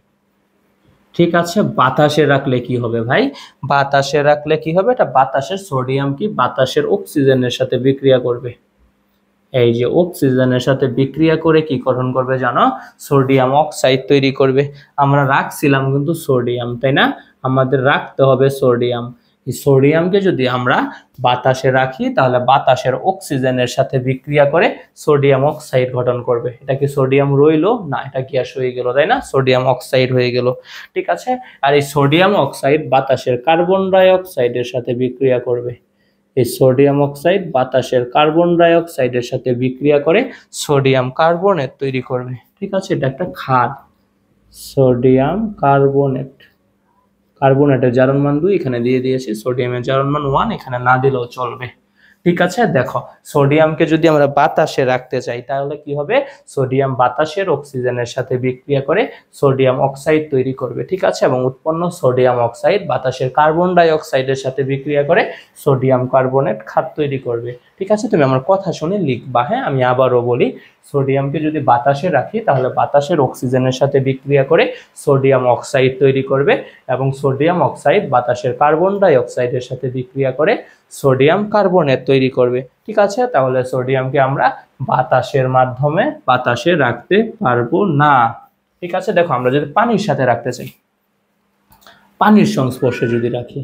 ঠিক আছে, বাতাসে রাখলে কি হবে ভাই? বাতাসে রাখলে কি হবে? এটা বাতাসের সোডিয়াম কি বাতাসের অক্সিজেনের সাথে বিক্রিয়া করবে। এই যে অক্সিজেনের সাথে বিক্রিয়া করে কি গঠন করবে জানো? সোডিয়াম অক্সাইড তৈরি করবে। আমরা রাখছিলাম কিন্তু সোডিয়াম, তাই না? আমাদের রাখতে হবে সোডিয়াম। এই সোডিয়ামকে যদি আমরা বাতাসে রাখি তাহলে বাতাসের অক্সিজেনের সাথে বিক্রিয়া করে সোডিয়াম অক্সাইড গঠন করবে। এটা কি সোডিয়াম রইলো না, এটা গ্যাস হয়ে গেল, তাই না? সোডিয়াম অক্সাইড হয়ে গেল। ঠিক আছে, আর এই সোডিয়াম অক্সাইড বাতাসের কার্বন ডাই অক্সাইডের সাথে বিক্রিয়া করবে। এই সোডিয়াম অক্সাইড বাতাসের কার্বন ডাই অক্সাইডের সাথে বিক্রিয়া করে সোডিয়াম কার্বনেট তৈরি করবে। ঠিক আছে, এটা একটা ক্ষার, সোডিয়াম কার্বনেট। কার্বনেটের জারণ মান 2 এখানে দিয়ে দিয়েছি, সোডিয়ামের জারণ মান 1 এখানে না দিলেও চলবে। ঠিক আছে, দেখো সোডিয়ামকে যদি আমরা বাতাসে রাখতে চাই তাহলে কি হবে? সোডিয়াম বাতাসের অক্সিজেনের সাথে বিক্রিয়া করে সোডিয়াম অক্সাইড তৈরি করবে। ঠিক আছে, এবং উৎপন্ন সোডিয়াম অক্সাইড বাতাসের কার্বন ডাই অক্সাইডের সাথে বিক্রিয়া করে সোডিয়াম কার্বনেট ক্ষার তৈরি করবে। ঠিক আছে, তুমি আমার কথা শুনে লিখবা। হ্যাঁ, আমি আবারও বলি, সোডিয়ামকে যদি বাতাসে রাখি তাহলে বাতাসের অক্সিজেনের সাথে বিক্রিয়া করে সোডিয়াম অক্সাইড তৈরি করবে এবং সোডিয়াম অক্সাইড বাতাসের কার্বন ডাই অক্সাইডের সাথে বিক্রিয়া করে সোডিয়াম কার্বনেট তৈরি করবে। ঠিক আছে, তাহলে সোডিয়ামকে আমরা বাতাসের মাধ্যমে বাতাসে রাখতে পারবো না। ঠিক আছে, দেখো আমরা যদি পানির সাথে রাখতে চাই, পানির সংস্পর্শে যদি রাখি,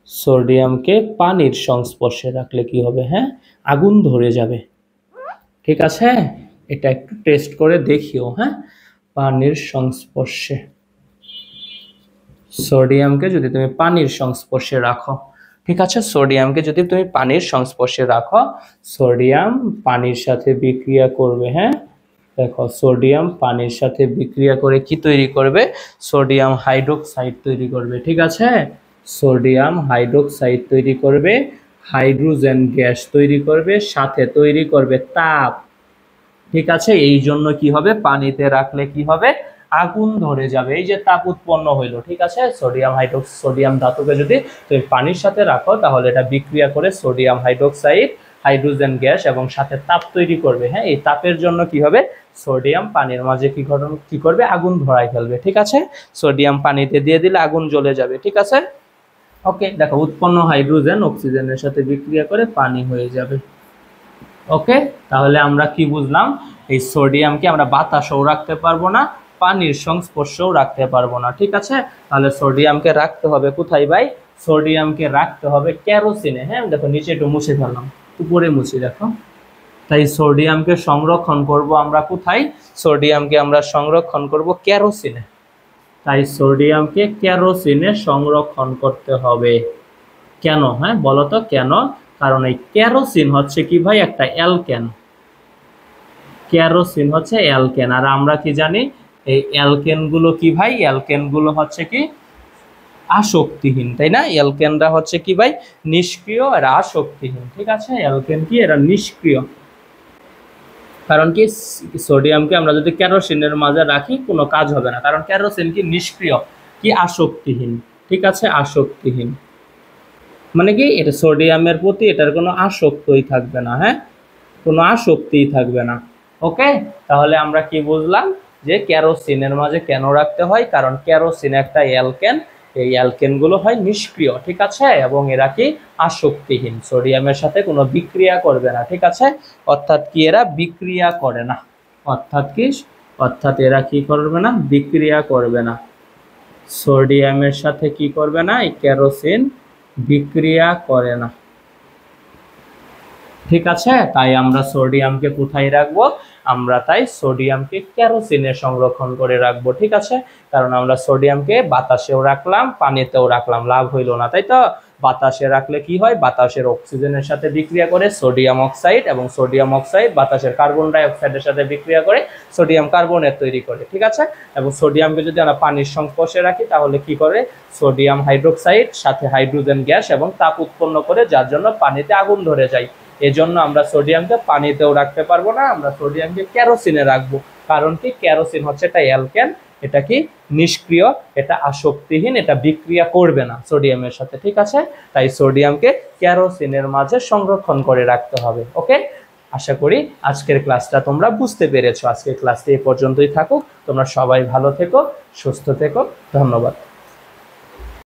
সোডিয়ামকে পানির সংস্পর্শে রাখলে কি হবে? হ্যাঁ, আগুন ধরে যাবে। ঠিক আছে, এটা একটু টেস্ট করে দেখিও। হ্যাঁ, পানির সংস্পর্শে সোডিয়ামকে যদি তুমি পানির সংস্পর্শে রাখো, ঠিক আছে, সোডিয়ামকে যদি তুমি পানির সংস্পর্শে রাখো, সোডিয়াম পানির সাথে বিক্রিয়া করবে। হ্যাঁ, দেখো সোডিয়াম পানির সাথে বিক্রিয়া করে কি তৈরি করবে? সোডিয়াম হাইড্রোক্সাইড তৈরি করবে। ঠিক আছে, সোডিয়াম হাইড্রোক্সাইড তৈরি করবে, হাইড্রোজেন গ্যাস তৈরি করবে, সাথে তৈরি করবে তাপ। ঠিক আছে, এই জন্য কি হবে? পানিতে রাখলে কি হবে? আগুন ধরে যাবে, এই যে তাপ উৎপন্ন হইলো। ঠিক আছে, সোডিয়াম ধাতুকে যদি তুমি পানির সাথে রাখো তাহলে এটা বিক্রিয়া করে সোডিয়াম হাইড্রোক্সাইড, হাইড্রোজেন গ্যাস এবং সাথে তাপ তৈরি করবে। হ্যাঁ, এই তাপের জন্য কি হবে? সোডিয়াম পানির মাঝে কি করবে? আগুন ধরায় ফেলবে। ঠিক আছে, সোডিয়াম পানিতে দিয়ে দিলে আগুন জ্বলে যাবে। ঠিক আছে, ওকে, দেখো উৎপন্ন হাইড্রোজেন অক্সিজেনের সাথে বিক্রিয়া করে পানি হয়ে যাবে। ওকে, তাহলে আমরা কি বুঝলাম? এই সোডিয়ামকে আমরা বাতাসেও রাখতে পারবো না, পানির সংস্পর্শেও রাখতে পারবো না। ঠিক আছে, তাহলে সোডিয়ামকে রাখতে হবে কোথায় ভাই? সোডিয়ামকে রাখতে হবে কেরোসিনে। হ্যাঁ, দেখো নিচে একটু মুছে ফেললাম, উপরে মুছি, দেখো। তাই সোডিয়ামকে সংরক্ষণ করব আমরা কোথায়? সোডিয়ামকে আমরা সংরক্ষণ করব কেরোসিনে। তাই সোডিয়ামকে কেরোসিনে সংরক্ষণ করতে হবে। কেন? হ্যাঁ, বলো তো কেন? কারণ এই কেরোসিন হচ্ছে কি ভাই? একটা অ্যালকেন। কেরোসিন হচ্ছে অ্যালকেন, আর আমরা কি জানি? এই অ্যালকেন গুলো কি ভাই? অ্যালকেন গুলো হচ্ছে কি আসক্তিহীন, তাই না? অ্যালকেনরা হচ্ছে কি ভাই? নিষ্ক্রিয় আর আসক্তিহীন। ঠিক আছে, অ্যালকেন কি? এরা নিষ্ক্রিয়। কারণ কি? সোডিয়ামকে আমরা যদি কেরোসিনের মাঝে রাখি কোনো কাজ হবে না, কারণ কেরোসিন কি? নিষ্ক্রিয়, কি আসক্তিহীন। ঠিক আছে, আসক্তিহীন মানে কি? এটা সোডিয়ামের প্রতি এটার কোনো আসক্তই থাকবে না। হ্যাঁ, কোনো আসক্তিই থাকবে না। ওকে, তাহলে আমরা কি বুঝলাম? যে কেরোসিনের মাঝে কেন রাখতে হয়? কারণ কেরোসিন একটা অ্যালকেন, এই অ্যালকেনগুলো হয় নিষ্ক্রিয়। ঠিক আছে, এবং এরা কি? আসক্তিহীন, সোডিয়ামের সাথে কোনো বিক্রিয়া করবে না। ঠিক আছে, অর্থাৎ কি? এরা বিক্রিয়া করে না। অর্থাৎ কি? অর্থাৎ এরা কি করবে না? বিক্রিয়া করবে না। সোডিয়ামের সাথে কি করবে না? এই কেরোসিন বিক্রিয়া করে না। ঠিক আছে, তাই আমরা সোডিয়ামকে কোথায় রাখবো? আমরা তাই সোডিয়ামকে কেরোসিনে সংরক্ষণ করে রাখবো, ঠিক আছে। কারণ আমরা সোডিয়ামকে বাতাসেও রাখলাম, পানিতেও রাখলাম, লাভ হইল না, তাই তো। বাতাসে রাখলে কি হয়, বাতাসের অক্সিজেনের সাথে বিক্রিয়া করে সোডিয়াম অক্সাইড, এবং সোডিয়াম অক্সাইড বাতাসের কার্বন ডাই অক্সাইডের সাথে বিক্রিয়া করে সোডিয়াম কার্বনেট তৈরি করে, ঠিক আছে। এবং সোডিয়ামকে যদি আমরা পানির সংস্পর্শে রাখি তাহলে কি করে, সোডিয়াম হাইড্রোক্সাইড সাথে হাইড্রোজেন গ্যাস এবং তাপ উৎপন্ন করে, যার জন্য পানিতে আগুন ধরে যায়। এজন্য আমরা সোডিয়ামকে পানিতেও রাখতে পারবো না, আমরা সোডিয়ামকে কেরোসিনে রাখবো। কারণ কি, কেরোসিন হচ্ছে একটা অ্যালকেন, এটা কি নিষ্ক্রিয়, এটা আসক্তিহীন, এটা বিক্রিয়া করবে না সোডিয়ামের সাথে, ঠিক আছে। তাই সোডিয়ামকে কেরোসিনের মাঝে সংরক্ষণ করে রাখতে হবে। ওকে, আশা করি আজকের ক্লাসটা তোমরা বুঝতে পেরেছো। আজকের ক্লাসটি এই পর্যন্তই থাকুক, তোমরা সবাই ভালো থেকো, সুস্থ থেকো, ধন্যবাদ।